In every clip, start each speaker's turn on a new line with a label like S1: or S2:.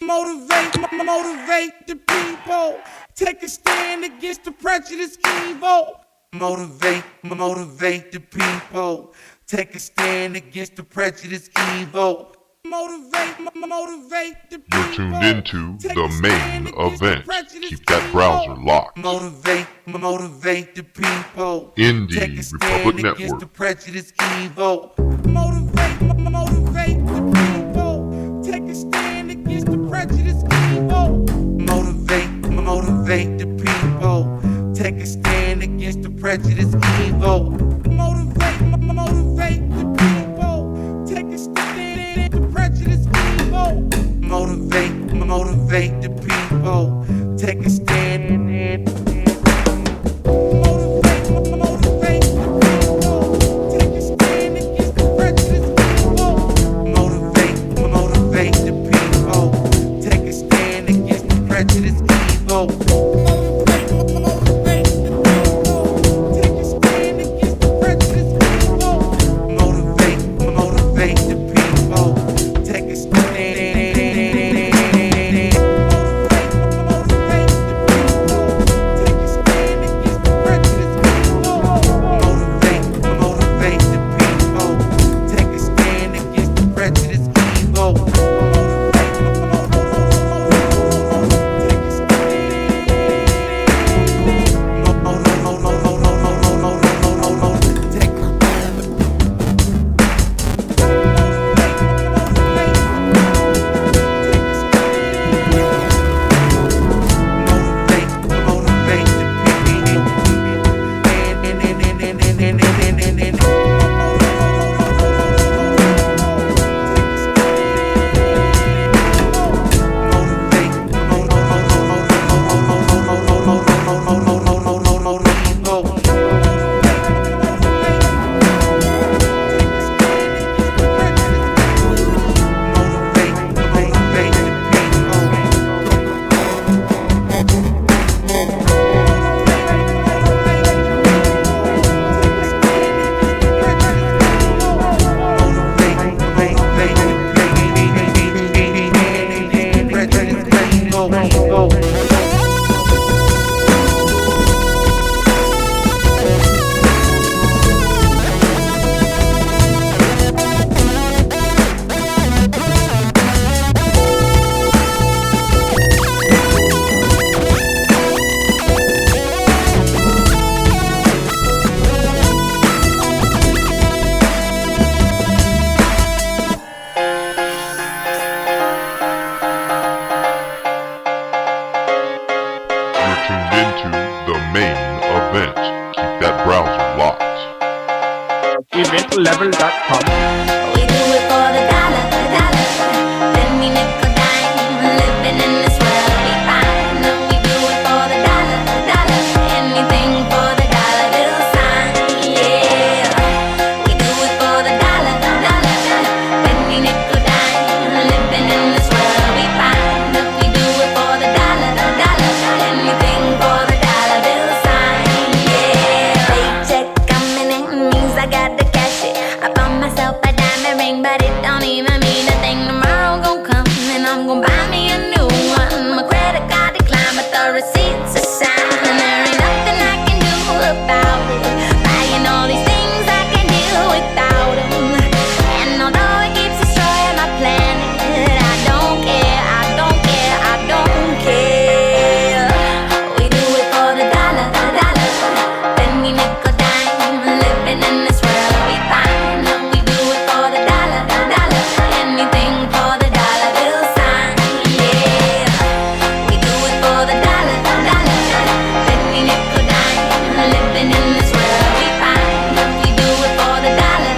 S1: Motivate the people. Take a stand against the prejudice evil. Motivate the people. Take a stand against the prejudice evil. Motivate the people.
S2: You're tuned into the main event. Keep that browser locked.
S1: Motivate the people.
S2: Indie Republic
S1: against
S2: Network.
S1: the prejudice evil. Motivate the people. Take a stand against the prejudice evil. Motivate the people. Take a stand against the prejudice evil. Motivate the people. Take a stand against the prejudice evil. Motivate the people. Take a stand.
S3: EventLevel.com.
S4: We do it for the dollar, penny, nickel, dime. Living in this world we find. No, we do it for the dollar, anything for the dollar bill sign. Yeah, we do it for the dollar, penny, nickel, dime. Living in this world we find. No, we do it for the dollar, anything for the dollar bill sign. Yeah, paycheck coming in means I got the I found myself a diamond ring, but it don't even mean a thing. Tomorrow gon' come and I'm gon' buy me a new one. My credit card declined, but the receipts are signed, and there ain't nothing I can do about it. Buying all these things I can't deal without them, and although it keeps destroying my planet, I don't care, I don't care, I don't care. We do it for the dollar, penny, nickel, dime. Living in this world we find. We do it for the dollar, anything for the dollar bill sign. Yeah, we do it for the dollar, penny, nickel, dime. Living in this world we find. We do it for the dollar,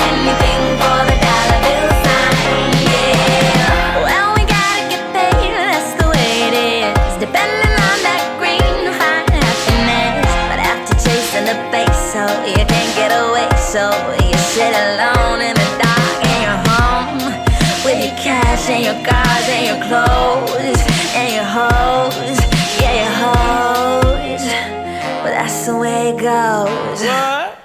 S4: anything for the dollar bill sign. Yeah, well, we gotta get paid, that's the way it is. Depending on that green to find happiness, but after chasing the base, so you can't get away. So you sit alone in the dark in your home, with your cash and your cars and your clothes and your hoes, yeah, your hoes. But that's the way it goes.
S1: What?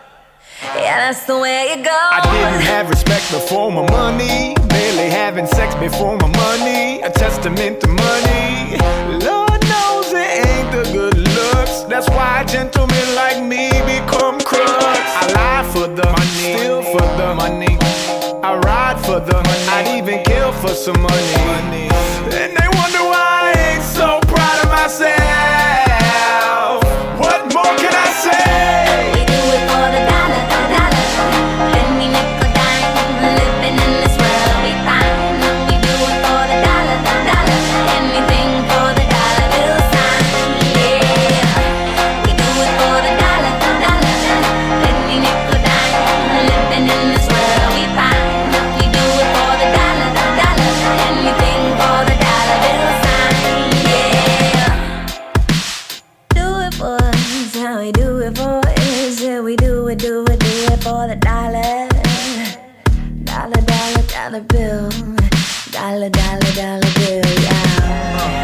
S4: Yeah, that's the way it goes.
S3: I didn't have respect before my money, barely having sex before my money. I test
S5: testament to money. Lord knows it ain't the good looks. That's why gentlemen like me become crooks. I lie for the money, steal for the money, I ride for the money, I'd even kill for some money. And they wonder why I ain't so proud of myself. What more can I say?
S4: We do it for the dollar, dollar. Penny, nickel, dime. Living in this world we find. We do it for the dollar, dollar. Anything for the dollar bill sign. Yeah. We do it for the dollar, dollar. Penny, nickel, dime. Living in this world we find. We do it for the dollar, dollar. Anything for the dollar bill sign. Yeah. Do it for us, how we do it for is it we do it for the dollar. Dollar, dollar, dollar bill. Dollar, dollar, dollar bill, yeah.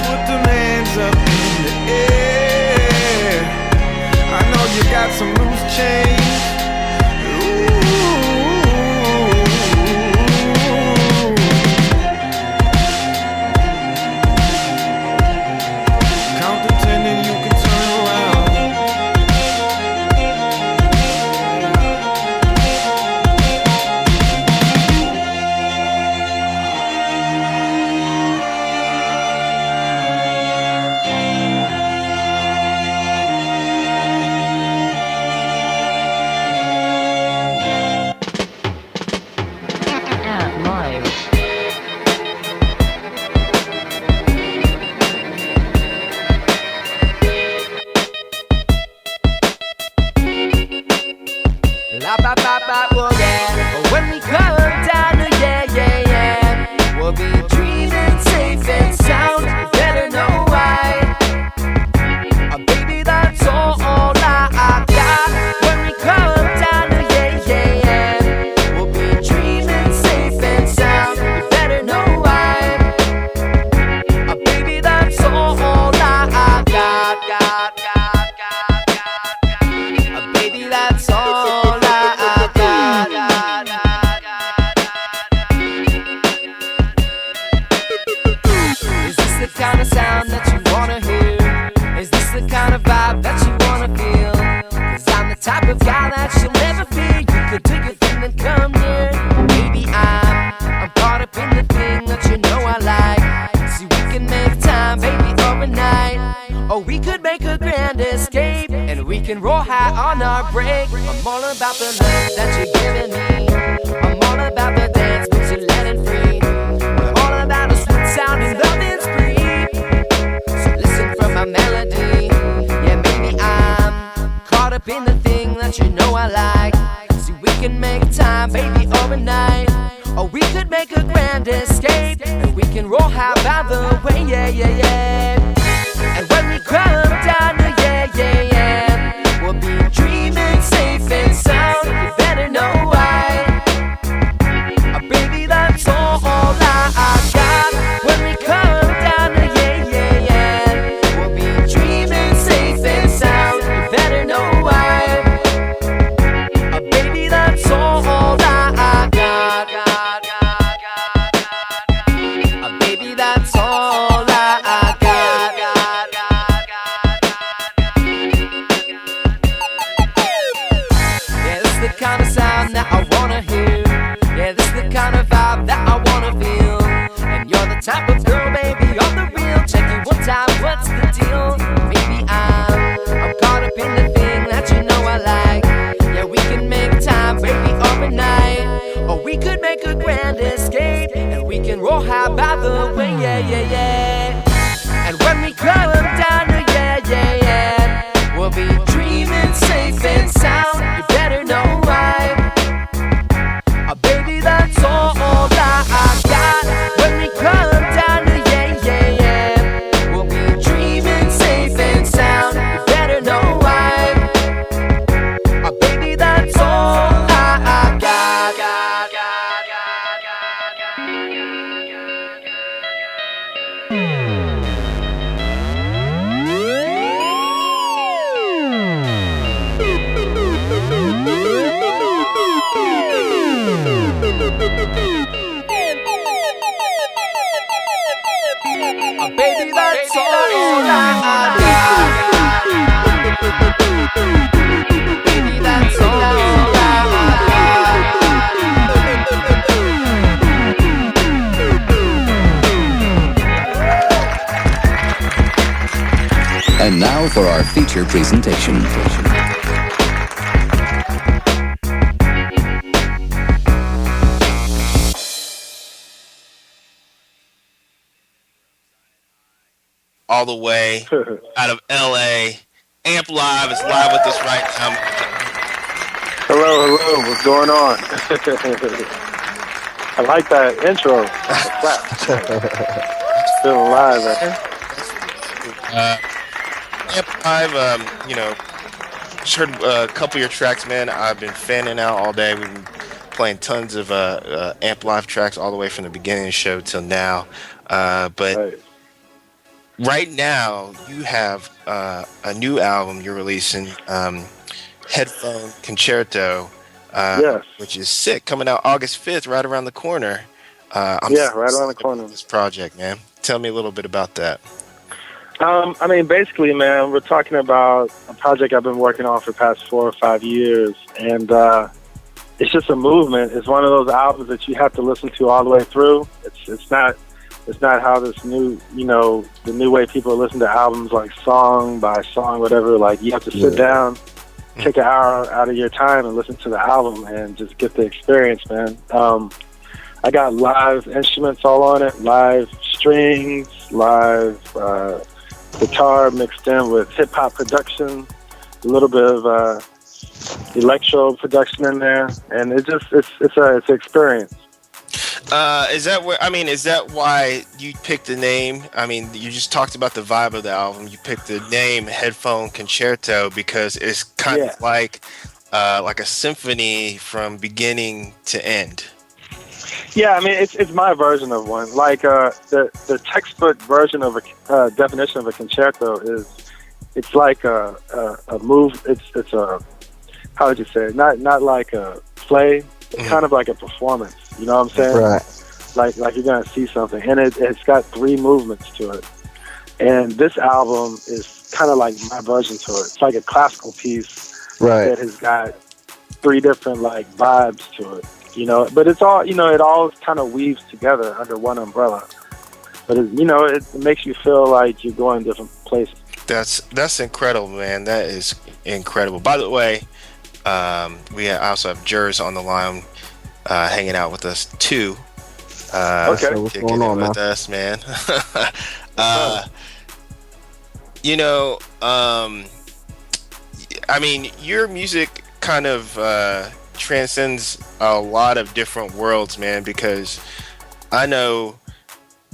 S5: Put them hands up in the air. I know you got some loose change. Count to 10 and you can turn around.
S6: La ba ba ba, oh yeah. When we come down, oh yeah, yeah, yeah. We'll be dreaming safe and sound. You better know why. Baby, that's all I got. When we come down, oh yeah, yeah, yeah. We'll be dreaming safe and sound. You better know why. Baby, that's all I got. Baby, that's all. Is this the kind of sound that you wanna hear? Is this the kind of vibe that you wanna feel? Cause I'm the type of guy that you'll never fear. You could do your thing and come near. Maybe I'm caught up in the thing that you know I like. See, we can make time, baby, overnight. Or we could make a grand escape, and we can roll high on our break. I'm all about the love that you're giving me. I'm all about the dance, but you're letting free. We're all about a sweet sound and loving spree. So listen from my melody. Yeah, maybe I'm caught up in the thing that you know I like. See, we can make time, baby, overnight. Or we could make a grand escape, and we can roll high by the way, yeah, yeah, yeah. And when we come down, yeah, yeah, yeah, we'll be dreaming safe and sound. You better know why. Baby, that's all I got. When we come down, yeah, yeah, yeah, we'll be dreaming safe and sound. You better know why. Baby, that's all I got. Baby, that's all I got. Yeah, this is the kind of sound that I wanna hear. Yeah, this is the kind of vibe that I wanna feel. And you're the type of girl, baby, on the real. Check it one time, what's the deal? Maybe I'm caught up in the thing that you know I like. Yeah, we can make time, baby, overnight. Or we could make a grand escape, and we can roll high by the way, yeah, yeah, yeah. And when we come down, yeah, yeah, yeah, we'll be dreaming safe and sound. You better know why. Baby, that's all I got. When we come down, yeah, yeah, yeah, we'll be dreaming safe and sound. You better know why. Baby, that's all I got.
S7: now for our feature presentation.
S8: All the way out of LA. AmpLive is live with us right now.
S9: Hello, what's going on? I like that intro. Still alive,
S8: AmpLive, just heard a couple of your tracks, man. I've been fanning out all day. We've been playing tons of AmpLive tracks all the way from the beginning of the show till now. But right now, you have a new album you're releasing, Headphone Concerto,
S9: yes,
S8: which is sick, coming out August 5th, right around the corner.
S9: Right around the corner.
S8: This project, man. Tell me a little bit about that.
S9: I mean, basically, man, we're talking about a project I've been working on for the past 4 or 5 years, and it's just a movement. It's one of those albums that you have to listen to all the way through. It's not how this new, the new way people listen to albums, like song by song, whatever. Like, you have to sit down, take an hour out of your time and listen to the album and just get the experience, man. I got live instruments all on it, live strings, live guitar mixed in with hip-hop production, a little bit of electro production in there, and it's an experience.
S8: Is that why you picked the name? I mean, you just talked about the vibe of the album. You picked the name Headphone Concerto because it's kind of like a symphony from beginning to end.
S9: Yeah, I mean, it's my version of one. Like the textbook version of a definition of a concerto is, it's like a move. It's a, how would you say it? Not like a play. It's kind of like a performance. You know what I'm saying?
S10: Right.
S9: Like you're gonna see something, and it's got 3 movements to it. And this album is kind of like my version to it. It's like a classical piece that has got 3 different like vibes to it. But it's all, it all kind of weaves together under one umbrella. But it makes you feel like you're going different places.
S8: That's incredible, man. That is incredible. By the way, we also have Jers on the line, hanging out with us too.
S10: Okay, what's going on,
S8: with us, man? I mean, your music kind of transcends a lot of different worlds, man, because I know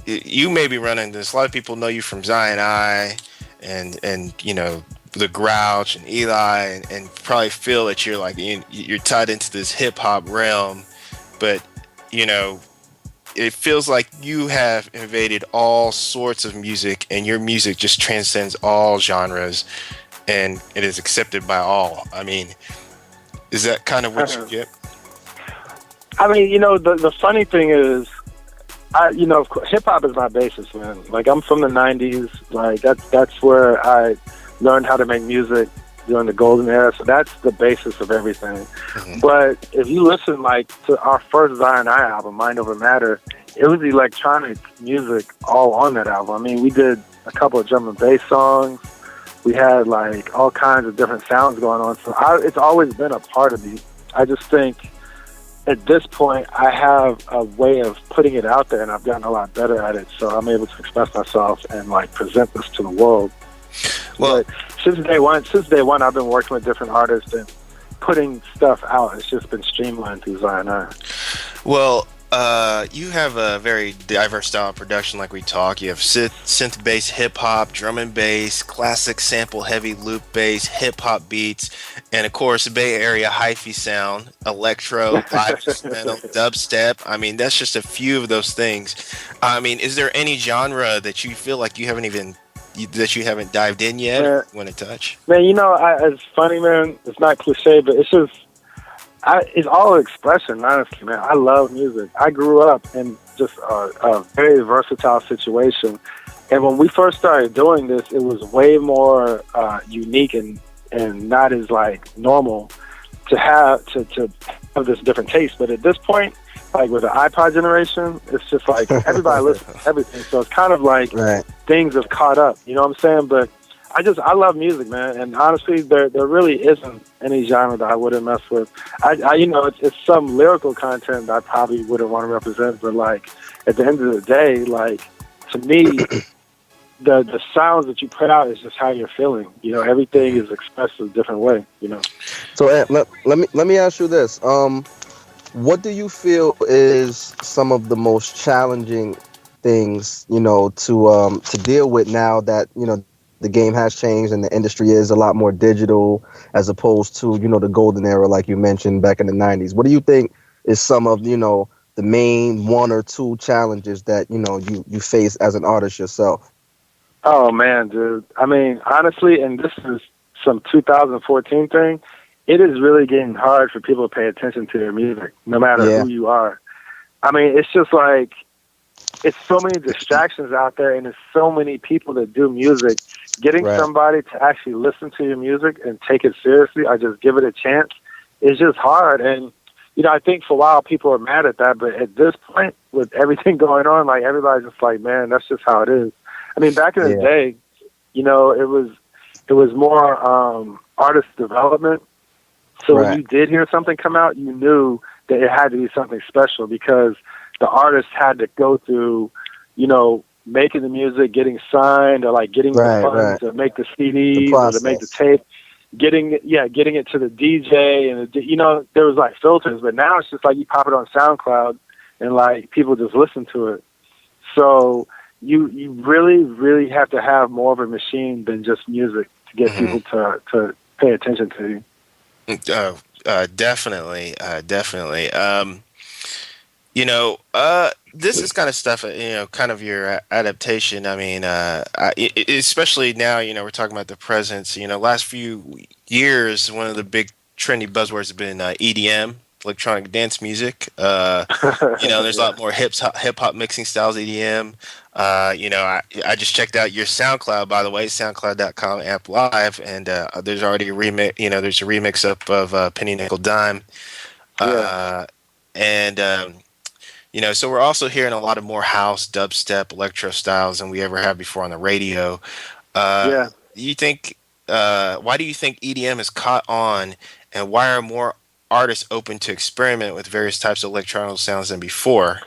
S8: you may be running this. A lot of people know you from Zion I and the Grouch and Eli, and probably feel that you're like you're tied into this hip hop realm, but it feels like you have invaded all sorts of music, and your music just transcends all genres, and it is accepted by all. I mean, is that kind of what you get?
S9: I mean, the funny thing is, hip hop is my basis, man. Like, I'm from the '90s. Like, that's where I learned how to make music during the golden era. So that's the basis of everything. Mm-hmm. But if you listen, like, to our first Zion I album, Mind Over Matter, it was electronic music all on that album. I mean, we did a couple of drum and bass songs. We had like all kinds of different sounds going on. So it's always been a part of me. I just think at this point I have a way of putting it out there, and I've gotten a lot better at it. So I'm able to express myself and like present this to the world. Well, but since day one, I've been working with different artists and putting stuff out. It's just been streamlined through Zion I.
S8: Well, you have a very diverse style of production, like we talk. You have synth bass, hip hop, drum and bass, classic sample heavy loop bass, hip hop beats, and of course Bay Area hyphy sound, electro, live instrumental, dubstep. I mean, that's just a few of those things. I mean, is there any genre that you feel like you haven't dived in yet? Want to touch?
S9: Man, it's funny, man. It's not cliche, but it's just. It's all expression, honestly, man. I love music. I grew up in just a very versatile situation. And when we first started doing this, it was way more unique and not as like normal to have this different taste. But at this point, like with the iPod generation, it's just like everybody listens to everything. So it's kind of like things have caught up. You know what I'm saying? But I love music, man, and honestly, there really isn't any genre that I wouldn't mess with. It's some lyrical content that I probably wouldn't want to represent, but like at the end of the day, like to me, the sounds that you put out is just how you're feeling. Everything is expressed a different way.
S10: So let me ask you this. What do you feel is some of the most challenging things, to deal with now that, the game has changed and the industry is a lot more digital as opposed to, the golden era, like you mentioned back in the 90s? What do you think is some of, the main one or two challenges that, you face as an artist yourself?
S9: Oh man, dude. I mean, honestly, and this is some 2014 thing, it is really getting hard for people to pay attention to their music, no matter who you are. I mean, it's just like, it's so many distractions out there, and there's so many people that do music. Getting somebody to actually listen to your music and take it seriously or just give it a chance is just hard. And, I think for a while people are mad at that, but at this point, with everything going on, like everybody's just like, man, that's just how it is. I mean, back in the day, it was more artist development. So when you did hear something come out, you knew that it had to be something special because the artist had to go through, making the music, getting signed, or like getting the funds to make the CDs or to make the tape, getting it to the DJ, and there was like filters, but now it's just like you pop it on SoundCloud and like people just listen to it. So you really, really have to have more of a machine than just music to get people to pay attention to you.
S8: Definitely. This is kind of stuff, kind of your adaptation. I mean, especially now, we're talking about the presence. Last few years, one of the big trendy buzzwords has been EDM, electronic dance music. There's a lot more hip hop mixing styles, EDM. I just checked out your SoundCloud, by the way, soundcloud.com AmpLive, and there's already a remix. There's a remix of Penny Nickel Dime. So we're also hearing a lot of more house, dubstep, electro styles than we ever have before on the radio. You think? Why do you think EDM has caught on, and why are more artists open to experiment with various types of electronic sounds than before?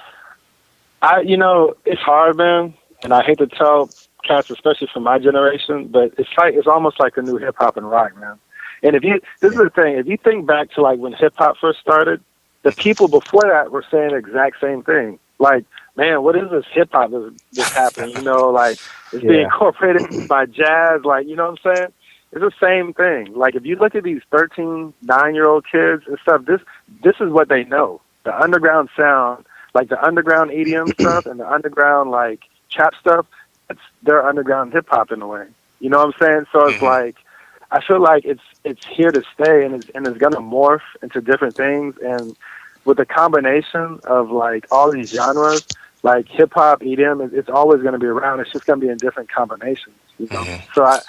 S9: It's hard, man, and I hate to tell cats, especially from my generation, but it's almost like the new hip hop and rock, man. And this is the thing, if you think back to like when hip hop first started, the people before that were saying the exact same thing. Like, man, what is this hip hop that's happening? Like it's being incorporated by jazz. Like, you know what I'm saying? It's the same thing. Like if you look at these 13, 9-year-old kids and stuff, this is what they know. The underground sound, like the underground EDM stuff and the underground like trap stuff, that's their underground hip hop in a way. You know what I'm saying? So it's like, I feel like it's here to stay, and it's gonna morph into different things. And with the combination of like all these genres, like hip hop, EDM, it's always gonna be around. It's just gonna be in different combinations. So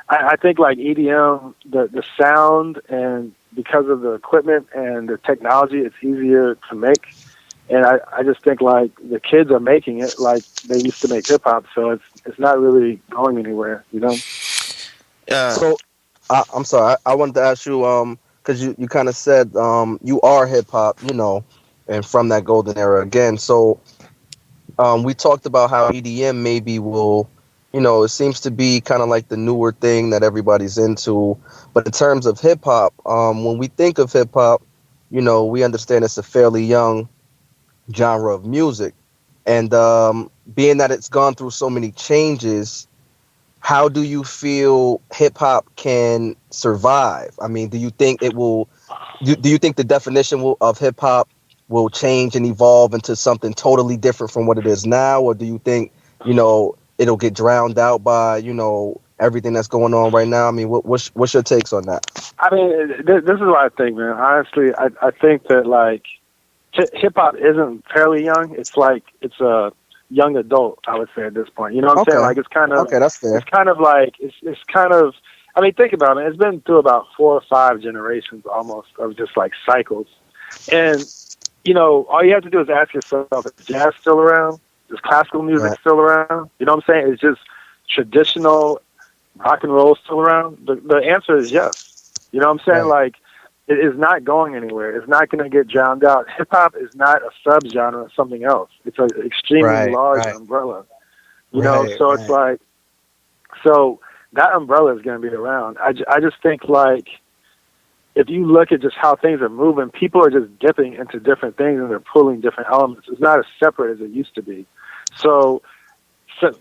S9: I think like EDM, the sound, and because of the equipment and the technology, it's easier to make. And I just think like the kids are making it like they used to make hip hop, so it's not really going anywhere.
S10: So I'm sorry, I wanted to ask you, because you kind of said you are hip hop, and from that golden era again. So we talked about how EDM maybe will, it seems to be kind of like the newer thing that everybody's into. But in terms of hip hop, when we think of hip hop, we understand it's a fairly young genre of music. And being that it's gone through so many changes, how do you feel hip hop can survive? I mean, do you think it will? Do you think the definition of hip hop will change and evolve into something totally different from what it is now, or do you think it'll get drowned out by everything that's going on right now? I mean, what's your takes on that?
S9: I mean, this is what I think, man. Honestly, I think that like hip hop isn't fairly young. It's like it's a young adult, I would say at this point. You know what I'm saying? Like it's kind of
S10: that's fair.
S9: It's kind of like it's kind of. I mean, think about it. It's been through about 4 or 5 generations almost of just like cycles, and all you have to do is ask yourself: is jazz still around? Is classical music still around? You know what I'm saying? It's just traditional rock and roll still around? The answer is yes. You know what I'm saying?
S10: Right.
S9: Like, it is not going anywhere. It's not going to get drowned out. Hip hop is not a subgenre of something else. It's an extremely large umbrella. You know, so it's like, so that umbrella is going to be around. I just think, like, if you look at just how things are moving, people are just dipping into different things and they're pulling different elements. It's not as separate as it used to be. So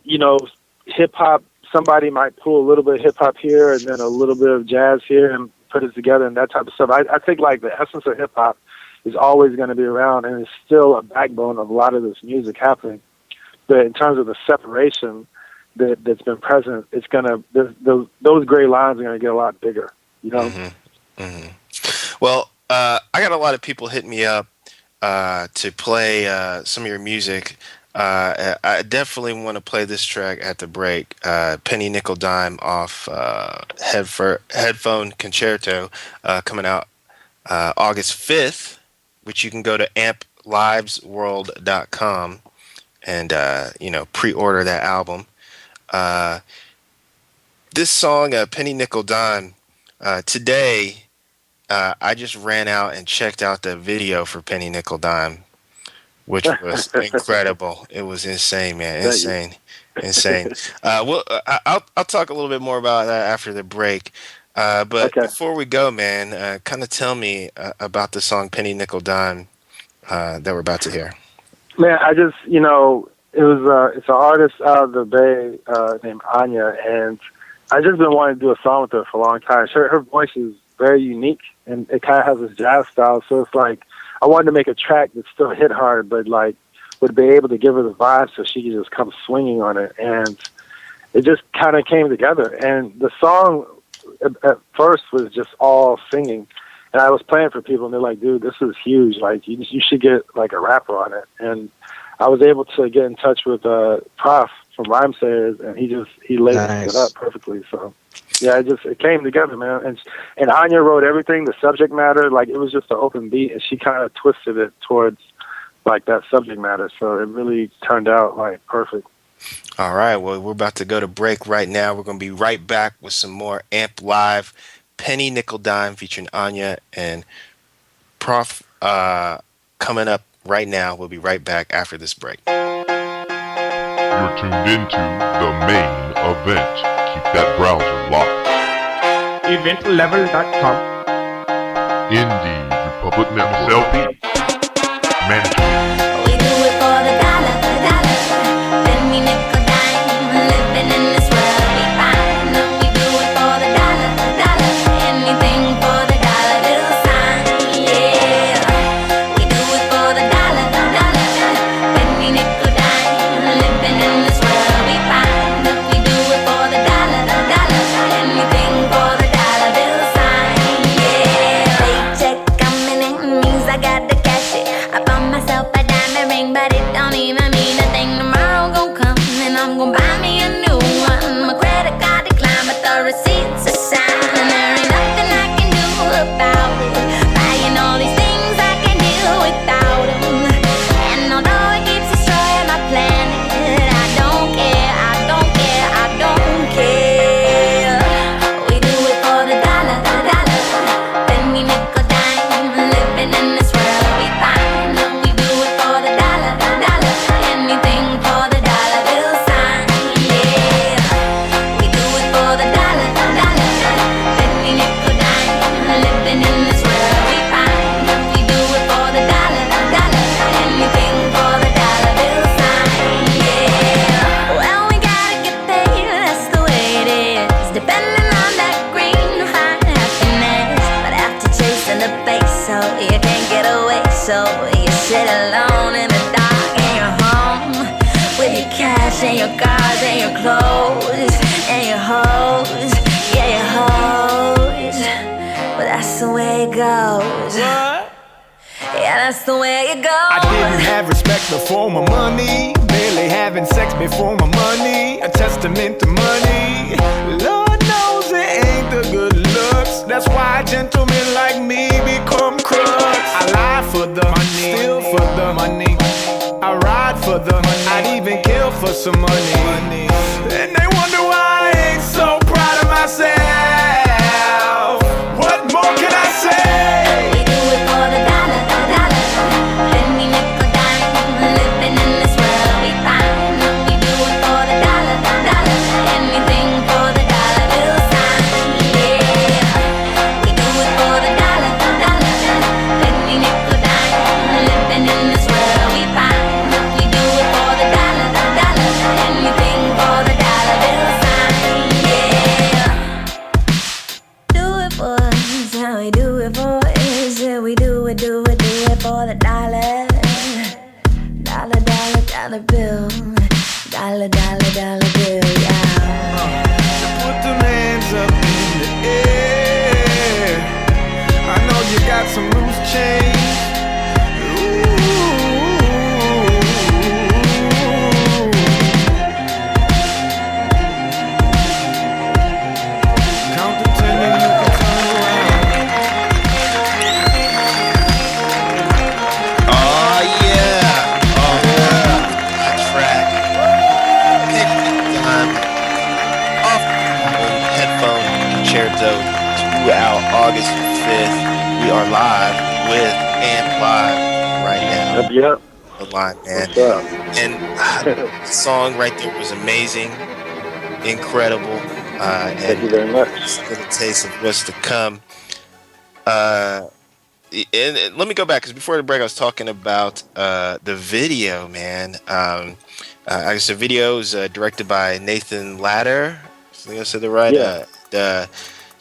S9: you know, hip hop, somebody might pull a little bit of hip hop here and then a little bit of jazz here and put it together and that type of stuff. I think like the essence of hip hop is always going to be around and it's still a backbone of a lot of this music happening. But in terms of the separation that's been present, it's going to, those gray lines are going to get a lot bigger, you know?
S8: Mm-hmm. Mm-hmm. Well, I got a lot of people hitting me up to play some of your music. I definitely want to play this track at the break. Penny Nickel Dime off Headphone Concerto coming out August 5th, which you can go to amplivesworld.com and pre-order that album. This song, Penny Nickel Dime, today I just ran out and checked out the video for Penny Nickel Dime, which was incredible. It was insane, man. Insane. Well, I'll talk a little bit more about that after the break. But before we go, man, kind of tell me about the song Penny Nickel Dime that we're about to hear.
S9: Man, I just, it's an artist out of the Bay named Anya, and I just been wanting to do a song with her for a long time. Her voice is very unique, and it kind of has this jazz style, so it's like, I wanted to make a track that still hit hard, but like would be able to give her the vibe so she could just come swinging on it. And it just kind of came together. And the song at first was just all singing. And I was playing for people and they're like, dude, this is huge. Like you should get like a rapper on it. And I was able to get in touch with Prof from Rhyme Sayers and he laid it up perfectly. So yeah, it came together, man. And Anya wrote everything, the subject matter, like it was just an open beat, and she kind of twisted it towards like that subject matter. So it really turned out like perfect.
S8: All right, well, we're about to go to break right now. We're going to be right back with some more Amp Live, Penny Nickel Dime featuring Anya and Prof coming up right now. We'll be right back after this break.
S2: You're tuned into the main event. Keep that browser locked.
S3: EventLevel.com.
S2: Indie Republic Network. LP. Management.
S4: We do it for the dollar, penny nickel dime. Living in this world we find. We do it for the dollar, anything for the dollar bill sign. Yeah, we do it for the dollar, penny nickel dime. Living in this world we find. We do it for the dollar, anything for the dollar bill sign. Yeah, paycheck coming in means I got to cash it. I bought myself a diamond ring, but it don't even mean a thing. Tomorrow gon' come and I'm gon' buy me a new one. My credit card declined, but the receipts are signed, and there ain't nothing I can do about it. Buying all these things I can deal without them, and although it keeps destroying my planet, I don't care, I don't care, I don't care. We do it for the dollar, penny nickel dime. Living in this world we find. We do it for the dollar, anything for the dollar bill sign. Yeah, we do it for the dollar, penny nickel dime. Living in this world we find. We do it for the dollar, anything for the dollar bill sign. Yeah, well, we gotta get paid, that's the way it is. Depending on that green to find happiness, but after chasing the base, so you can't get away. So you sit alone in the dark in your home with your cash and your cars and your clothes and your hoes, yeah, your hoes. But that's the way it goes. Yeah, that's the way it goes.
S5: I didn't have respect before my money, barely having sex before my money, a testament to money. Lord knows it ain't the good looks, that's why gentlemen like me become crooks. I lie for the money, steal for the money, I ride for the money, I'd even kill for some money. And they wonder why I ain't so proud.
S4: dollar bill, yeah.
S5: Put them hands up in the air. I know you got some loose change. Count to 10 and you can turn around.
S8: Oh yeah! Oh yeah! That track. Pick the time off headphone concerto 2 out August 5th. We are live with AmpLive right now.
S9: Yep.
S8: The line, man.
S9: What's up?
S8: And the song right there was amazing, incredible.
S9: Thank you very much.
S8: Just a little taste of what's to come. And let me go back, because before the break I was talking about the video, man. I guess the video is directed by Nathan Latter. I think I said that right.
S9: Yeah.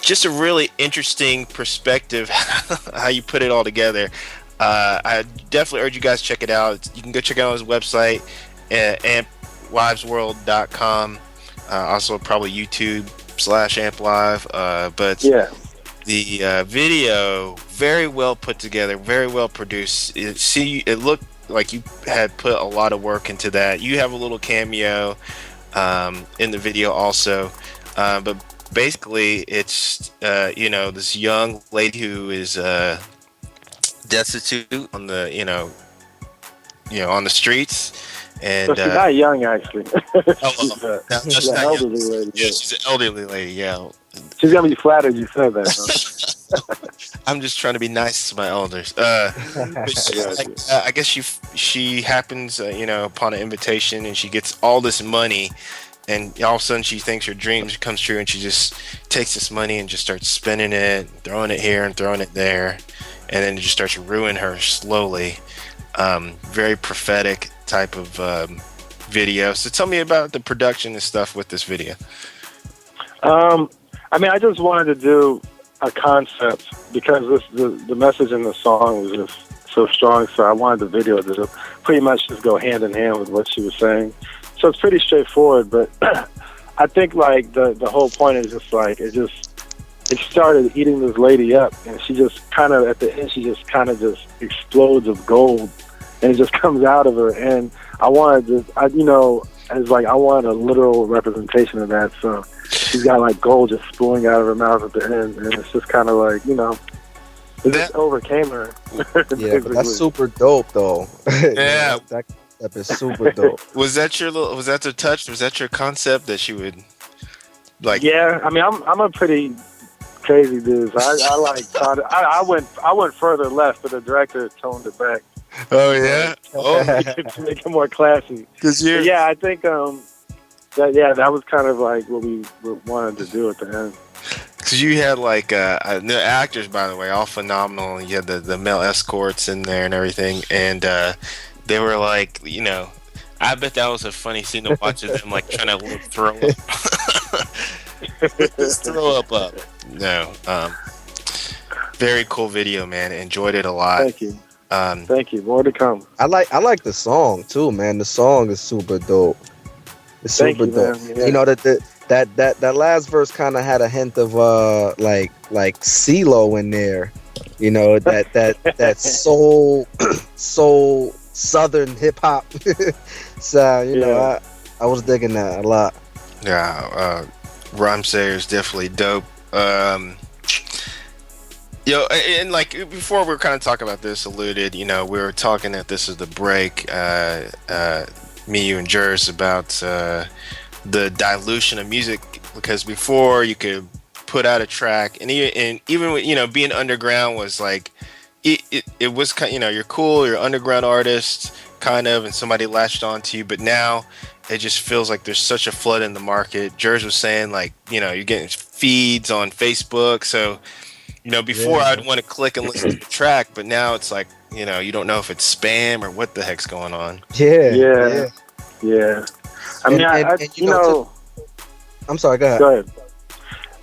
S8: Just a really interesting perspective how you put it all together. I definitely urge you guys to check it out. You can go check out his website at amplivesworld.com. Also probably YouTube/AmpLive. But
S9: Yeah.
S8: the video, very well put together, very well produced. It looked like you had put a lot of work into that. You have a little cameo in the video also, but basically it's this young lady who is destitute on the on the streets, and
S9: So she's not young, actually.
S8: she's
S9: an
S8: not
S9: elderly
S8: young.
S9: lady.
S8: Yeah, she's an elderly lady. Yeah.
S9: She's gonna be flattered you said that.
S8: I'm just trying to be nice to my elders. But I guess she happens, upon an invitation, and she gets all this money, and all of a sudden she thinks her dreams comes true, and she just takes this money and just starts spending it, throwing it here and throwing it there, and then it just starts ruining her slowly. Very prophetic type of video. So tell me about the production and stuff with this video.
S9: I just wanted to do a concept because the message in the song was just so strong. So I wanted the video to pretty much just go hand in hand with what she was saying. So it's pretty straightforward, but I think like the whole point is just like it started eating this lady up, and she just kind of at the end she just kind of just explodes of gold, and it just comes out of her. And I wanted I wanted a literal representation of that. So she's got like gold just spewing out of her mouth at the end, and it's just kind of like it just overcame her.
S10: Yeah, but that's super dope though.
S8: Yeah,
S10: that concept is super dope.
S8: Was that the touch? Was that your concept that she would like?
S9: Yeah, I'm a pretty crazy dude. So I went further left, but the director toned it back.
S8: Oh yeah,
S9: to make it more classy. Yeah, I think that was kind of like what we wanted to do at the end.
S8: Because you had like the actors, by the way, all phenomenal. You had the male escorts in there and everything, and they were like, I bet that was a funny scene to watch of them like trying to throw up. Just throw up. No, very cool video, man. Enjoyed it a lot.
S9: Thank you. Thank you. More to come.
S10: I like the song too, man. The song is super dope. It's super dope.
S9: Yeah.
S10: That last verse kind of had a hint of like CeeLo in there. That soul southern hip hop sound. I was digging that a lot.
S8: Yeah, Rhymesayers is definitely dope. And like before we were kind of talking about this, alluded, we were talking that this is the break, me, you, and Jers, about the dilution of music, because before you could put out a track, and even with, being underground was like, it was kind of, you're cool, you're an underground artist, kind of, and somebody latched onto you, but now it just feels like there's such a flood in the market. Jers was saying like, you're getting feeds on Facebook, so before I'd want to click and listen to the track, but now it's like, you don't know if it's spam or what the heck's going on.
S9: Yeah.
S10: I'm sorry, go ahead.
S9: Go ahead.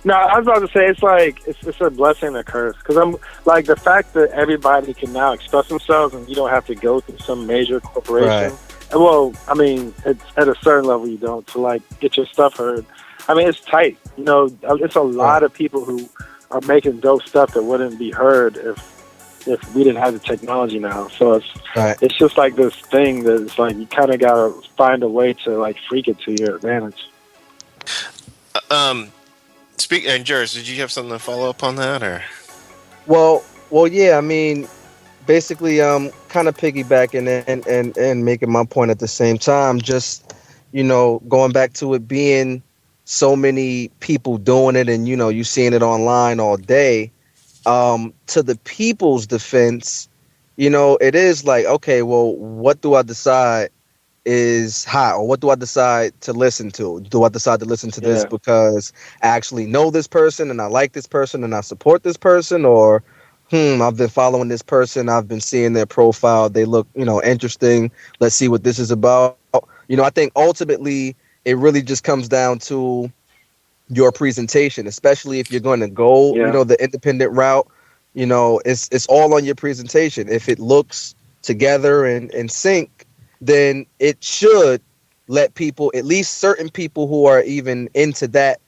S9: No, I was about to say it's like it's a blessing and a curse, because I'm like the fact that everybody can now express themselves and you don't have to go through some major corporation.
S10: Right.
S9: Well, I mean, it's at a certain level you don't to like get your stuff heard. I mean, it's tight. You know, it's a lot of people who are making dope stuff that wouldn't be heard if we didn't have the technology now. So it's just like this thing that it's like you kind of gotta find a way to like freak it to your advantage.
S8: And Jers, did you have something to follow up on that, or?
S10: Well, yeah. I mean, basically, kind of piggybacking and making my point at the same time. Just going back to it being so many people doing it, and you seeing it online all day. To the people's defense, it is like, okay, well, what do I decide is hot, or what do I decide to listen to? Do I decide to listen to this because I actually know this person and I like this person and I support this person, or I've been following this person, I've been seeing their profile, they look, interesting, let's see what this is about. I think ultimately it really just comes down to your presentation, especially if you're going to go, the independent route. It's all on your presentation. If it looks together and in sync, then it should let people, at least certain people who are even into that,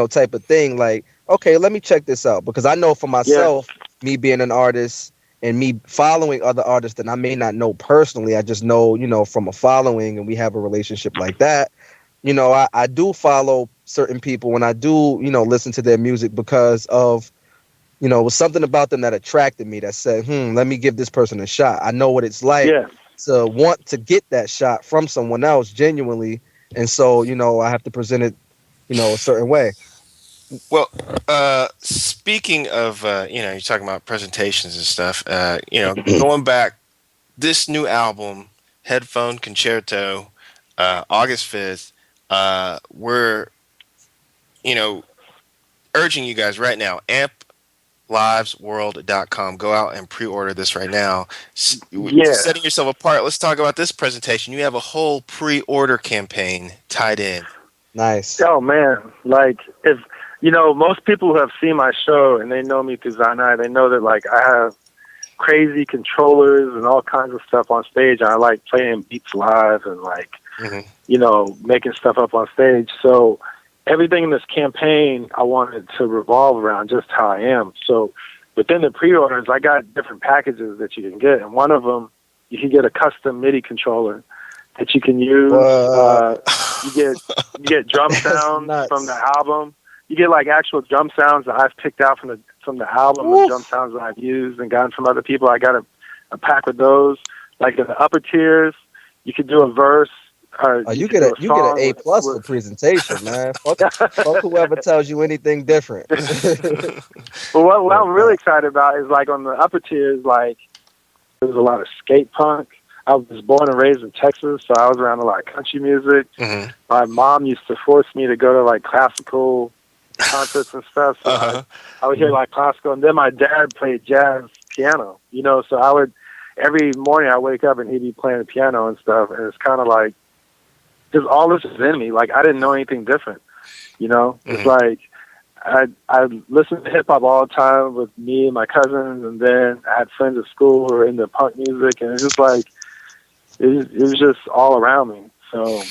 S10: type of thing, like, okay, let me check this out. Because I know for myself, me being an artist and me following other artists that I may not know personally, I just know, from a following, and we have a relationship like that. I do follow certain people and I do, listen to their music because of, it was something about them that attracted me, that said, let me give this person a shot. I know what it's like to want to get that shot from someone else genuinely. And so, I have to present it, a certain way.
S8: Well, speaking of, you're talking about presentations and stuff, going back, this new album, Headphone Concerto, August 5th, we're, urging you guys right now, AmpLivesWorld.com. Go out and pre-order this right now. Setting yourself apart, let's talk about this presentation. You have a whole pre-order campaign tied in.
S10: Nice.
S9: Oh, man. Like, if, most people who have seen my show and they know me through Zanai, they know that, like, I have crazy controllers and all kinds of stuff on stage. I like playing beats live and, like, making stuff up on stage. So everything in this campaign, I wanted to revolve around just how I am. So within the pre-orders, I got different packages that you can get. And one of them, you can get a custom MIDI controller that you can use. You get drum sounds from the album. You get like actual drum sounds that I've picked out from the album, the drum sounds that I've used and gotten from other people. I got a pack with those. Like in the upper tiers, you could do a verse.
S10: You get an A+ for presentation, man. Fuck whoever tells you anything different.
S9: Well, what I'm really excited about is like on the upper tiers, like there's a lot of skate punk. I was born and raised in Texas, so I was around a lot of country music. My mom used to force me to go to like classical concerts and stuff, so I would hear like classical. And then my dad played jazz piano, so I would, every morning I wake up and he'd be playing the piano and stuff, and it's kind of like, just all this is in me. Like, I didn't know anything different, It's like, I listened to hip-hop all the time with me and my cousins, and then I had friends at school who were into punk music, and it's just like, it was just all around me, so...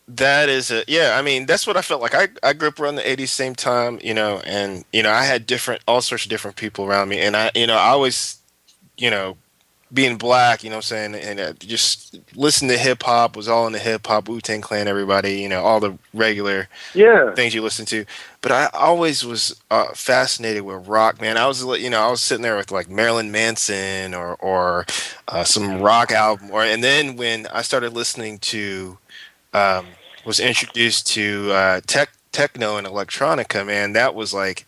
S8: That is I mean, that's what I felt like. I grew up around the 80s, same time, and, I had all sorts of different people around me. And I always, being black, you know what I'm saying, and just listen to hip hop, was all into hip hop, Wu-Tang Clan, everybody, all the regular things you listen to. But I always was fascinated with rock, man. I was sitting there with like Marilyn Manson or some rock album, and then when I started listening to was introduced to techno and electronica, man, that was like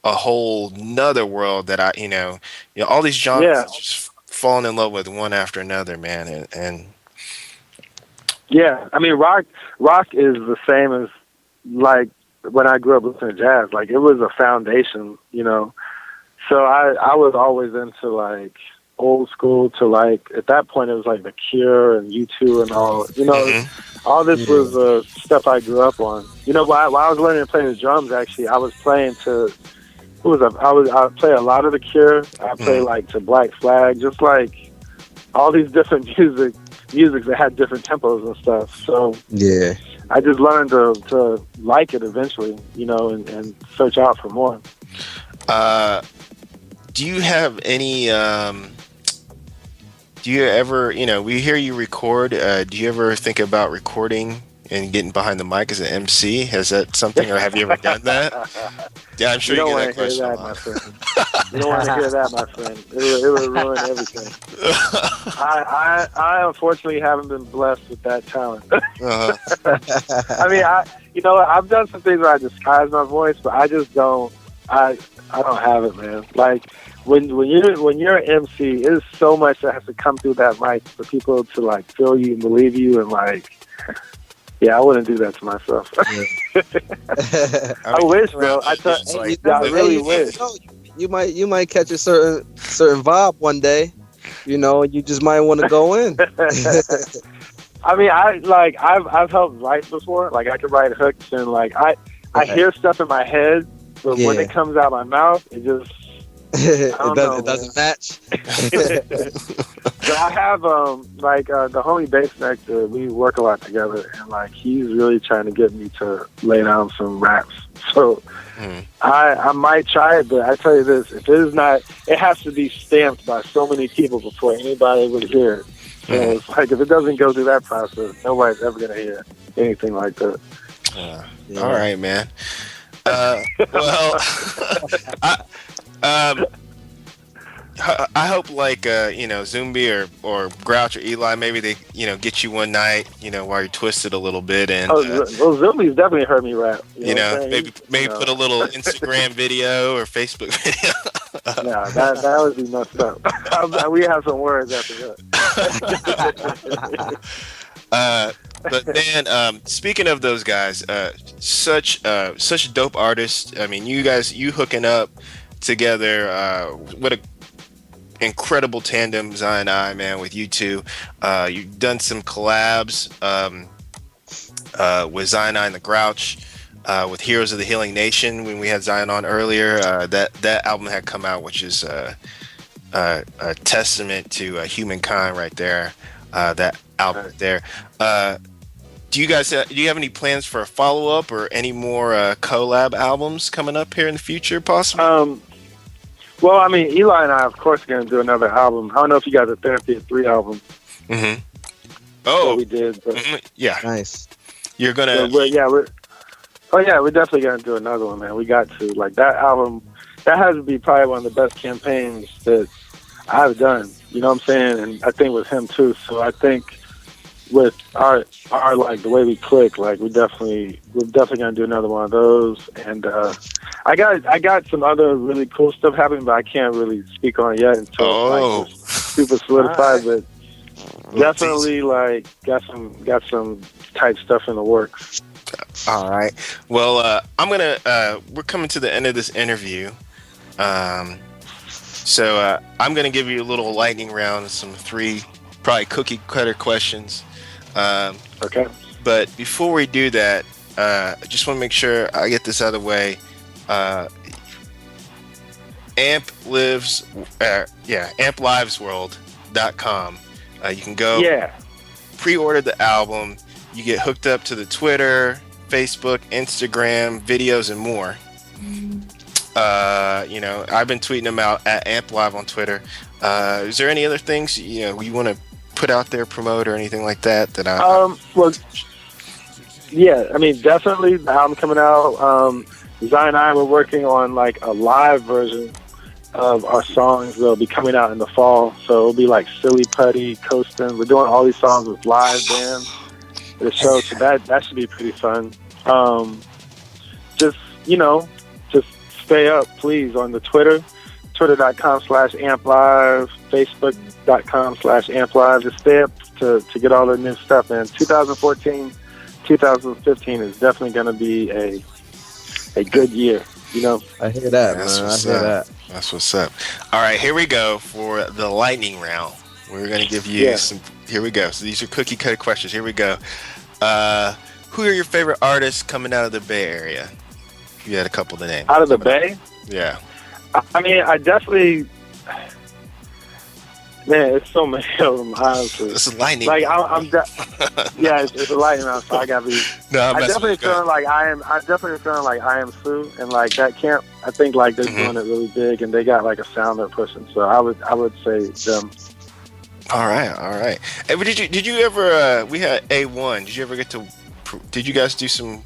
S8: a whole nother world that I, all these genres just falling in love with one after another, man. And
S9: yeah, I mean, rock is the same as like when I grew up listening to jazz. Like, it was a foundation, So I was always into like old school to like, at that point it was like The Cure and U2 and all, all this was stuff I grew up on. While I was learning to play the drums, actually, I was playing to, I play a lot of The Cure. I play like to Black Flag, just like all these different music music that had different tempos and stuff. So
S10: Yeah.
S9: I just learned to like it eventually, you know, and search out for more.
S8: Do you have any? Do you ever? You know, we hear you record. Do you ever think about recording and getting behind the mic as an MC? Has that something, or have you ever done that? Yeah, I'm sure you, get that question a lot.
S9: My friend. You don't want to hear that, my friend. It would ruin everything. I unfortunately haven't been blessed with that talent. I mean, I've done some things where I disguise my voice, but I just don't. I don't have it, man. Like when you're an MC, there's so much that has to come through that mic for people to like feel you and believe you, and like, yeah, I wouldn't do that to myself. I wish, bro. I really wish.
S10: You might catch a certain vibe one day. You know, you just might want to go in.
S9: I mean, I've helped write before. Like I could write hooks, and like I hear stuff in my head, but when it comes out my mouth, it just it doesn't
S10: match.
S9: But I have the homie bass nectar. We work a lot together, and like he's really trying to get me to lay down some raps. So I might try it, but I tell you this: if it is not, it has to be stamped by so many people before anybody would hear it. So it's like if it doesn't go through that process, nobody's ever gonna hear anything like that.
S8: All right, man. Well, I hope like Zumbi or Grouch or Eli, maybe they get you one night while you're twisted a little bit, and
S9: Zumbi's definitely heard me rap.
S8: Maybe put a little Instagram video or Facebook video.
S9: No, that would be messed up. We have some words after that.
S8: But man, speaking of those guys, such dope artists. I mean, you hooking up together. What a incredible tandem, Zion and I, man, with you two. You've done some collabs with Zion and the Grouch, with Heroes of the Healing Nation when we had Zion on earlier. That album had come out, which is a testament to humankind right there. That album right there. Do you have any plans for a follow-up or any more collab albums coming up here in the future, possibly?
S9: Well, I mean, Eli and I, of course, are going to do another album. I don't know if you got the Therapy of 3 album.
S8: Mm-hmm. Oh,
S9: we did. But,
S8: yeah,
S10: nice.
S8: You're gonna.
S9: we're definitely going to do another one, man. We got to that album. That has to be probably one of the best campaigns that I've done. You know what I'm saying? And I think with him too. So I think with our like the way we click, like we're definitely gonna do another one of those. And I got some other really cool stuff happening, but I can't really speak on it yet until it's super solidified. But definitely like got some type stuff in the works.
S8: All right. Well, we're coming to the end of this interview. So I'm gonna give you a little lightning round, some 3 probably cookie cutter questions.
S9: Okay.
S8: But before we do that, I just want to make sure I get this out of the way. AmpLivesWorld.com. You can go pre-order the album. You get hooked up to the Twitter, Facebook, Instagram, videos, and more. I've been tweeting them out at AmpLive on Twitter. Is there any other things you want to put out there, promote, or anything like that?
S9: Well, yeah, I mean, definitely the album coming out. Zion and I were working on like a live version of our songs that'll be coming out in the fall. So it'll be like Silly Putty, Coastin'. We're doing all these songs with live bands at the show, so that should be pretty fun. Just stay up, please, on the twitter.com/AmpLive, Facebook.com/AmpLive. Just stay up to get all the new stuff, man. 2014, 2015 is definitely going to be a good year,
S10: I hear that, man. I hear that.
S8: That's what's up. All right, here we go for the lightning round. We're going to give you some. Here we go. So these are cookie cutter questions. Here we go. Who are your favorite artists coming out of the Bay Area? You had a couple to name.
S9: Out of the Bay?
S8: Yeah.
S9: I mean, I definitely... Man, it's so many of them. Honestly,
S8: This is lightning.
S9: like yeah, it's a lightning round. So I gotta be.
S8: No,
S9: I'm definitely feeling like I am. I'm definitely feeling like I am Sue, and like that camp. I think like they're doing it really big, and they got like a sound they're pushing. So I would say them.
S8: All right. Hey, but did you ever? We had A1. Did you ever get to? Did you guys do some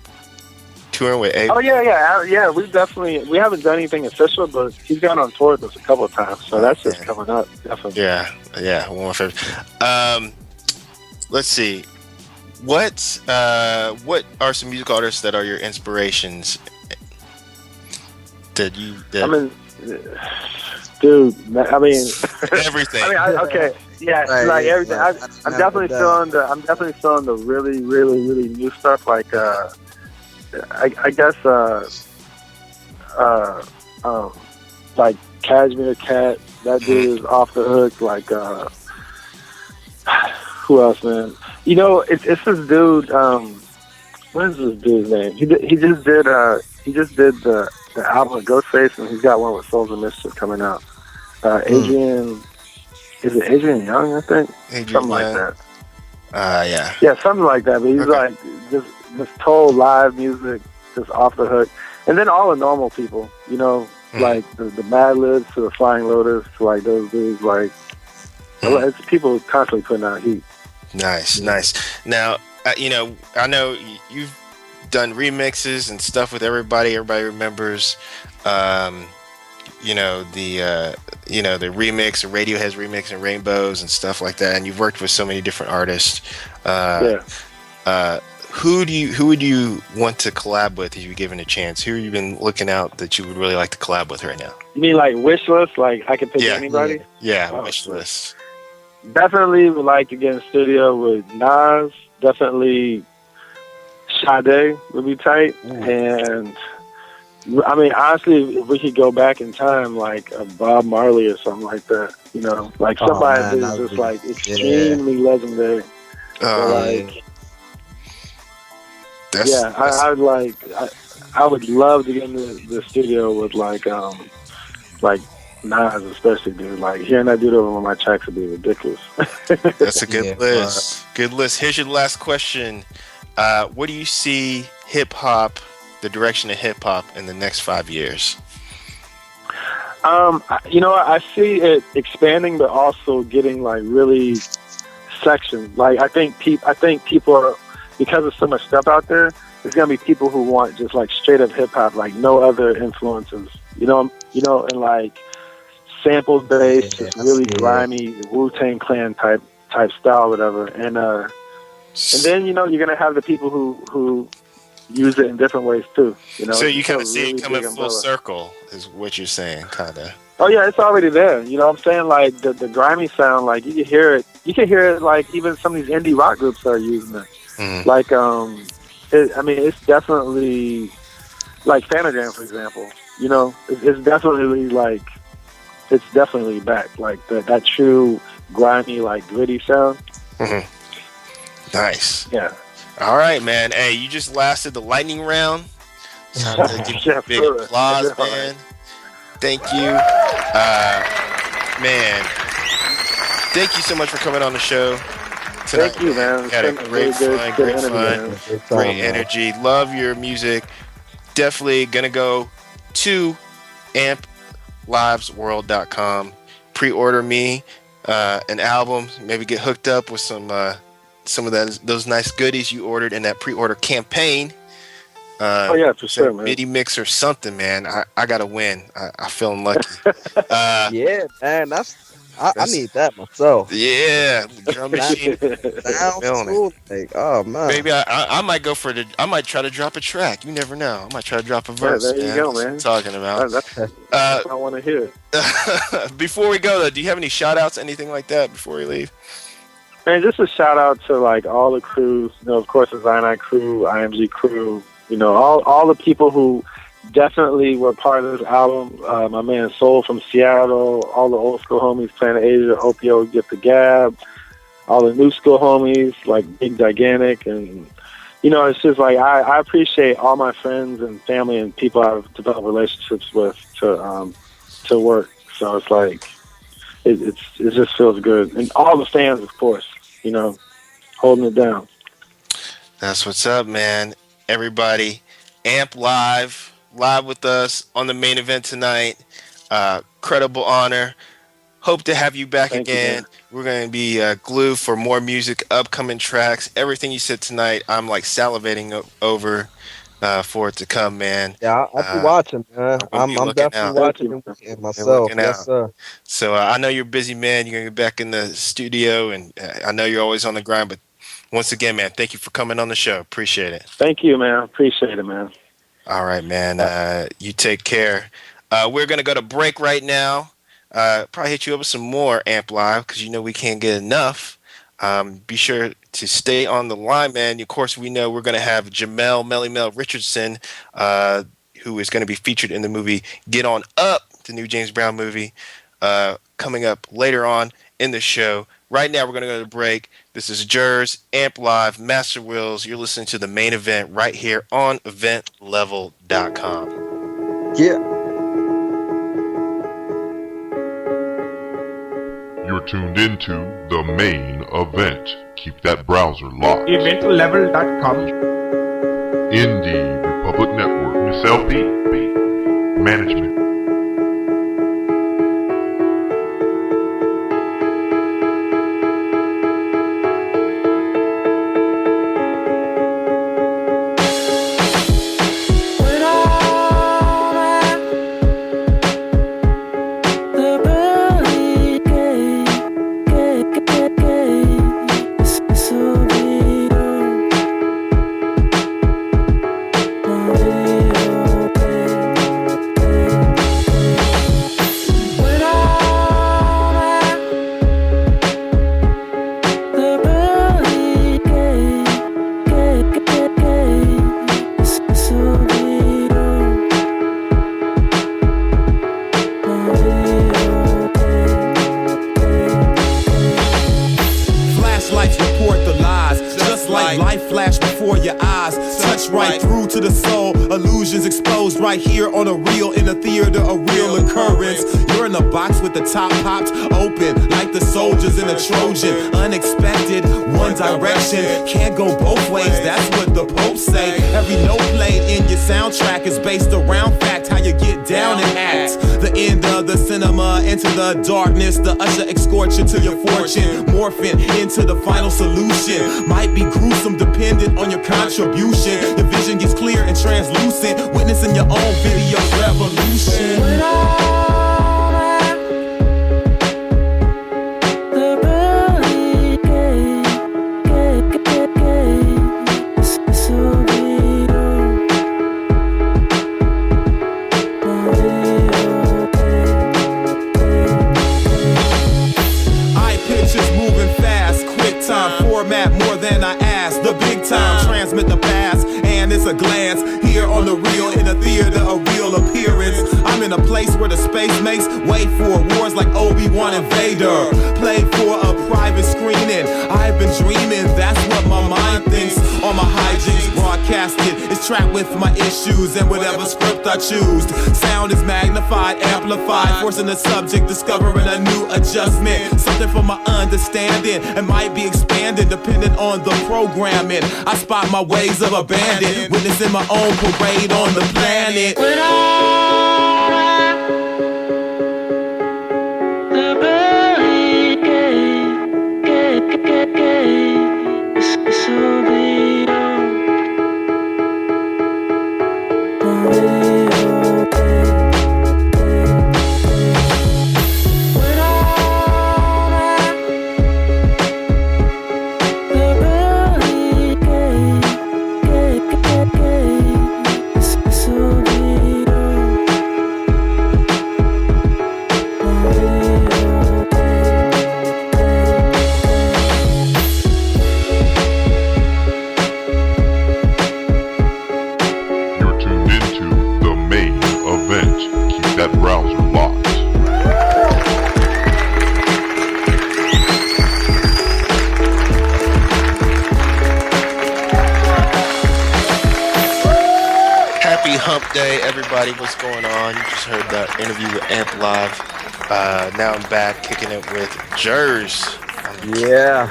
S8: touring with A1?
S9: Oh yeah. We haven't done anything official, but he's gone on tour with us a couple of times, so that's just coming up. Definitely.
S8: Yeah. One of my favorites. Let's see. What are some musical artists that are your inspirations? I mean,
S9: dude. I mean,
S8: everything.
S9: Okay. Yeah,
S10: Right,
S9: like
S10: yeah,
S9: everything.
S10: right.
S9: I'm definitely feeling the really, really, really new stuff. Like, I guess, like Cashmere Cat. That dude is off the hook. Like, who else, man? You know, it's this dude. What is this dude's name? He just did the album with Ghostface, and he's got one with Souls of Mischief coming out. Adrian. Is it Adrian Young, I think? Something like that.
S8: Yeah.
S9: Yeah, something like that. But he's like just total live music, just off the hook. And then all the normal people, you know, like the Mad Libs to the Flying Lotus to like those dudes, like it's people constantly putting out heat.
S8: Nice. Now, you know, I know you've done remixes and stuff with everybody. Everybody remembers, the remix, the Radiohead's remix and Rainbows and stuff like that. And you've worked with so many different artists. Who would you want to collab with if you were given a chance? Who have you been looking out that you would really like to collab with right now?
S9: You mean like wish list? Like I could pick anybody?
S8: Yeah, wish list.
S9: Definitely would like to get in the studio with Nas. Definitely Sade would be tight. And I mean, honestly, if we could go back in time, like a Bob Marley or something like that, you know, like somebody that's just like extremely legendary. I would love to get in the studio with like Nas, especially, dude. Like hearing that dude over one of my tracks would be ridiculous.
S8: That's a good list. Good list. Here's your last question. What do you see the direction of hip hop in the next 5 years?
S9: You know, I see it expanding, but also getting like really sectioned. Like I think people are, because there's so much stuff out there, there's gonna be people who want just like straight up hip hop, like no other influences. You know, and like samples based, just really grimy Wu-Tang Clan type style, whatever. And then, you know, you're gonna have the people who use it in different ways too. You know,
S8: so you kind of see it coming full circle, is what you're saying, kind of.
S9: Oh yeah, it's already there. You know what I'm saying? Like the grimy sound, like you can hear it. You can hear it like even some of these indie rock groups are using it.
S8: Mm-hmm.
S9: Like it's definitely like Phanogram, for example. You know, it's definitely back. Like that true grimy, like gritty sound.
S8: Mm-hmm. Nice.
S9: Yeah.
S8: All right, man. Hey, you just lasted the lightning round. Time to give you a big applause, man. Thank you. Man, thank you so much for coming on the show tonight.
S9: Thank you, man.
S8: Had a great fun, great energy. Love your music. Definitely gonna go to AmpLivesWorld.com. Pre-order me an album. Maybe get hooked up with some of those nice goodies you ordered in that pre-order campaign.
S9: Oh yeah, for sure, man.
S8: MIDI mix or something, man. I gotta win. I feeling lucky.
S10: Yeah, man. I need that myself.
S8: Yeah, drum machine.
S10: Sounds cool. Like, oh man.
S8: Maybe I might go for I might try to drop a track. You never know. I might try to drop a verse.
S9: Yeah, there you go, man.
S8: That's what I'm talking about.
S9: That's what I want to hear.
S8: Before we go though, do you have any shout outs, anything like that before we leave?
S9: Man, just a shout out to like all the crews. You know, of course, the Cyanide crew, IMG crew. You know, all the people who definitely were part of this album. My man Soul from Seattle, all the old school homies, Planet Asia, Opio, Get the Gab, all the new school homies like Big Gigantic, and you know, it's just like I appreciate all my friends and family and people I've developed relationships with to work. So it's like, it just feels good, and all the fans, of course, you know, holding it down.
S8: That's what's up, man. Everybody, Amp Live with us on the main event tonight. Credible honor. Hope to have you back again. We're going to be glued for more music, upcoming tracks. Everything you said tonight, I'm like salivating over for it to come, man.
S10: Yeah, I'll be watching, man. I'm definitely watching the weekend myself. Yes, sir.
S8: So I know you're a busy, man. You're going to be back in the studio, and I know you're always on the grind. But once again, man, thank you for coming on the show. Appreciate it.
S9: Thank you, man. Appreciate it, man.
S8: All right, man. You take care. We're going to go to break right now. Probably hit you up with some more Amp Live because you know we can't get enough. Be sure to stay on the line, man. Of course, we know we're going to have Jamel Melly Mel Richardson, who is going to be featured in the movie Get On Up, the new James Brown movie, coming up later on in the show. Right now, we're going to go to break. This is Jers, Amp Live, Master Wills. You're listening to the main event right here on EventLevel.com.
S10: Yeah.
S2: You're tuned into the main event. Keep that browser locked.
S3: EventLevel.com.
S2: Indie Republic Network. Miss LP. Management.
S5: Right here on a reel in a theater, a real occurrence. You're in a box with the top popped open, like the soldiers in a Trojan. Unexpected, one direction, can't go both ways. That's what the Pope say. Every note played in your soundtrack is based around fact, how you get down and act. The end of the cinema into the darkness. The usher escorts you to your fortune, morphing into the final solution. Might be gruesome, dependent on your contribution. Your vision gets clear and translucent, witnessing your own video revolution. Transmit the past, and it's a glance here on the real in a theater, a real appearance. I'm in a place where the space makes way for wars like Obi-Wan and Vader. Played for a private screening. I've been dreaming, that's what my mind thinks. All my hijinks broadcasted is tracked with my issues and whatever script I choose. Sound is magnified, amplified, forcing the subject, discovering a new adjustment. Something for my understanding and might be expanded depending on the programming. I spot my ways of abandon, witnessing my own parade on the planet.
S8: Hump Day, everybody. What's going on? You just heard that interview with AmpLive. Now I'm back kicking it with Jers.
S10: Yeah.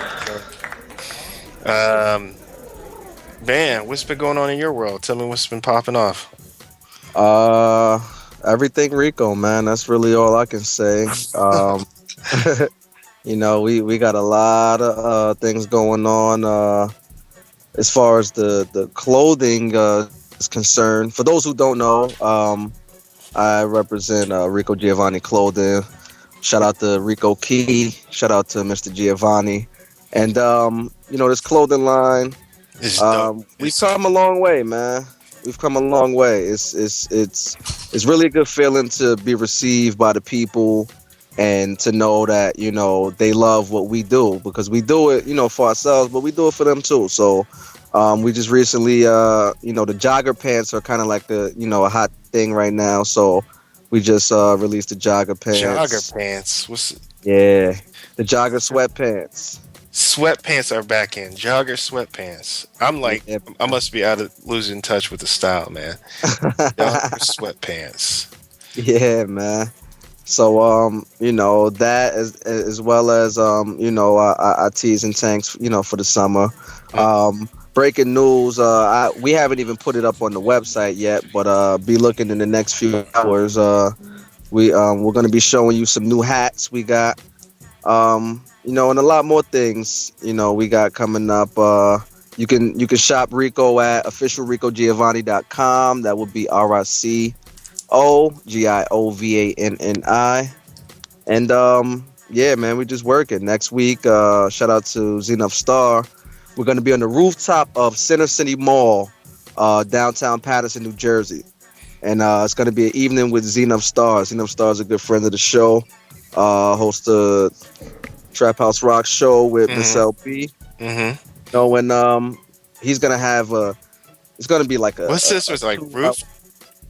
S8: Man, what's been going on in your world? Tell me what's been popping off.
S10: Everything Rico, man. That's really all I can say. You know, we got a lot of things going on as far as the clothing is concerned. For those who don't know, I represent Rico Giovanni Clothing. Shout out to Rico Key. Shout out to Mr. Giovanni. And you know, this clothing line, we've come a long way, man. We've come a long way. It's really a good feeling to be received by the people and to know that, you know, they love what we do, because we do it, you know, for ourselves, but we do it for them too. So we just recently, you know, the jogger pants are kind of like the, you know, a hot thing right now. So we just released the jogger pants.
S8: Jogger pants?
S10: Yeah, the jogger sweatpants.
S8: Sweatpants are back in. Jogger sweatpants. I'm like,
S10: Yeah.
S8: I must be losing touch with the style, man. Jogger sweatpants.
S10: Yeah, man. So you know, that as well as you know, our tees and tanks, you know, for the summer. Breaking news, we haven't even put it up on the website yet, but be looking in the next few hours. We're gonna be showing you some new hats we got, you know, and a lot more things, you know, we got coming up. You can shop Rico at officialricogiovanni.com. That would be RICOGIOVANNI. And yeah, man, we're just working. Next week, shout out to Zenith Star. We're going to be on the rooftop of Center City Mall, downtown Paterson, New Jersey. And it's going to be an evening with Zenith Star. Zenith Star is a good friend of the show. Hosts the Trap House Rock show with Miss LP. You know, and he's going to have it's going to be like a...
S8: What's this? Was like roof?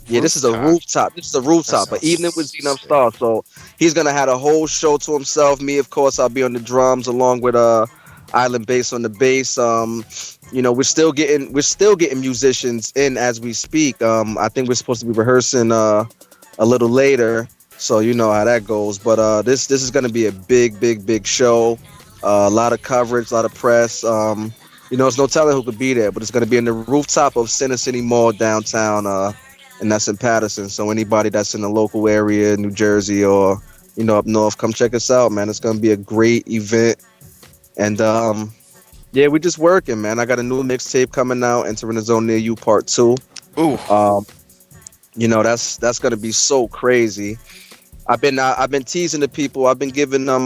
S10: Yeah, this is a rooftop. This is a rooftop, but evening with Zenith Star. So he's going to have a whole show to himself. Me, of course, I'll be on the drums along with... Island Bass on the bass. You know, we're still getting musicians in as we speak. I think we're supposed to be rehearsing a little later, so you know how that goes. But this is going to be a big show. A lot of coverage, a lot of press. You know, there's no telling who could be there, but it's going to be in the rooftop of Center City Mall downtown, and that's in Paterson. So anybody that's in the local area, New Jersey or, you know, up north, come check us out, man. It's going to be a great event. And yeah, we just working, man. I got a new mixtape coming out, Entering the Zone Near You Part 2.
S8: Ooh.
S10: You know, that's gonna be so crazy. I've been teasing the people. I've been giving them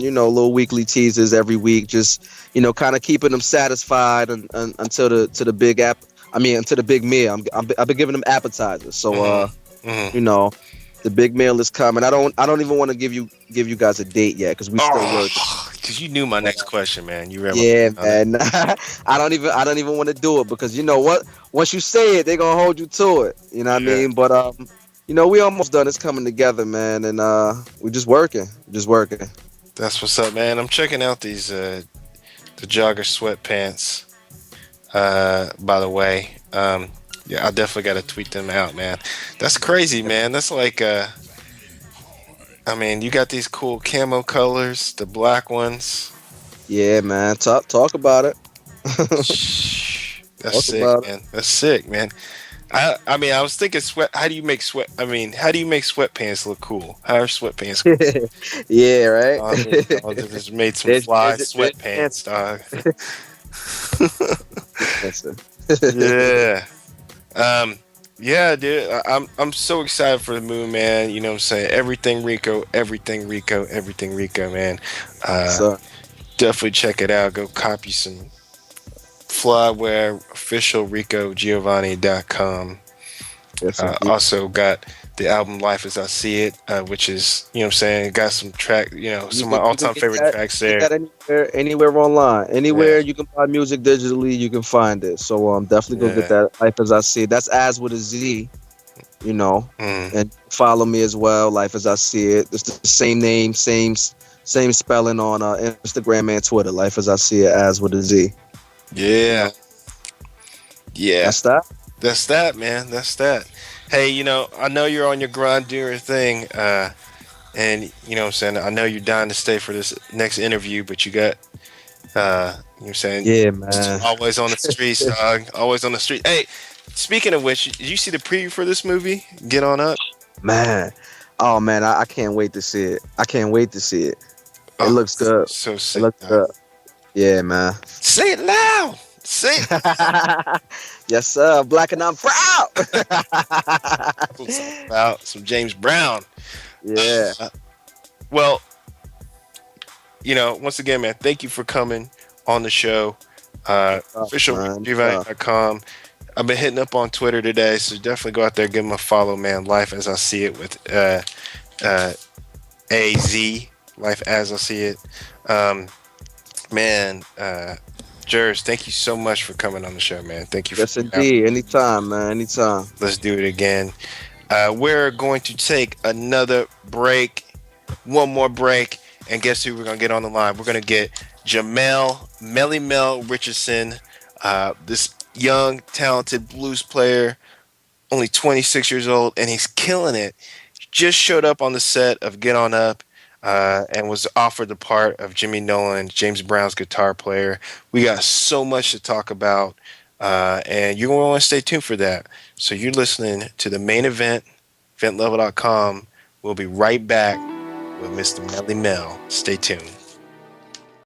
S10: you know, little weekly teasers every week, just, you know, kind of keeping them satisfied until the big until the big meal. I've been giving them appetizers. So you know, the big meal is coming. I don't even want to give you guys a date yet, because we still working.
S8: Because you knew my next question, man. You remember?
S10: Yeah, man. I don't even want to do it, because you know what? Once you say it, they're gonna hold you to it. You know what I mean? But you know, we almost done. It's coming together, man, and we're just working.
S8: That's what's up, man. I'm checking out these the jogger sweatpants. By the way, yeah, I definitely got to tweet them out, man. That's crazy, man. That's like I mean, you got these cool camo colors, the black ones.
S10: Yeah, man. Talk about it.
S8: That's sick, man. That's sick, man. I mean, I was thinking how do you make sweatpants look cool? How are sweatpants cool?
S10: Yeah, right.
S8: I just made some fly sweatpants, dog. Yeah. Yeah, dude. I'm so excited for the move, man. You know what I'm saying? Everything Rico, man. Definitely check it out. Go copy some flyware, officialricogiovanni.com.
S10: Yes,
S8: also got the album Life As I See It, which is, you know what I'm saying, got some track, you know, some of my all-time favorite tracks there.
S10: Anywhere online. Anywhere you can buy music digitally, you can find it. So definitely go get that Life As I See It. That's As with a Z, you know. And follow me as well, Life As I See It. It's the same name, same spelling on Instagram and Twitter. Life As I See It, As with a Z.
S8: Yeah. Yeah.
S10: That's that.
S8: That's that, man. That's that. Hey, I know you're on your grind doing your thing, and you know what I'm saying. I know you're dying to stay for this next interview, but you got, you know what I'm saying.
S10: Yeah, man.
S8: Always on the streets, dog. Always on the street. Hey, speaking of which, did you see the preview for this movie? Get on up,
S10: Man. Oh man, I can't wait to see it. I can't wait to see it. It looks good.
S8: So
S10: It
S8: sick.
S10: looks good. Yeah, man.
S8: Say it loud. Say it.
S10: Yes, sir. Black and I'm proud.
S8: About some James Brown.
S10: Yeah.
S8: Well, once again, man, thank you for coming on the show. Official.com. I've been hitting up on Twitter today, so definitely go out there, give them a follow, man. Life as I see it with AZ. Life as I see it. Man, Jers, thank you so much for coming on the show, man. Thank you.
S10: Yes, indeed. Anytime, man. Anytime.
S8: Let's do it again. We're going to take another break. One more break. And guess who we're going to get on the line? We're going to get Jamel Melly Mel Richardson, this young, talented blues player, only 26 years old, and he's killing it. Just showed up on the set of Get On Up and was offered the part of Jimmy Nolan, James Brown's guitar player. We got so much to talk about, and you're going to want to stay tuned for that. So you're listening to the main event, EventLevel.com. We'll be right back with Mr. Melly Mel. Stay tuned.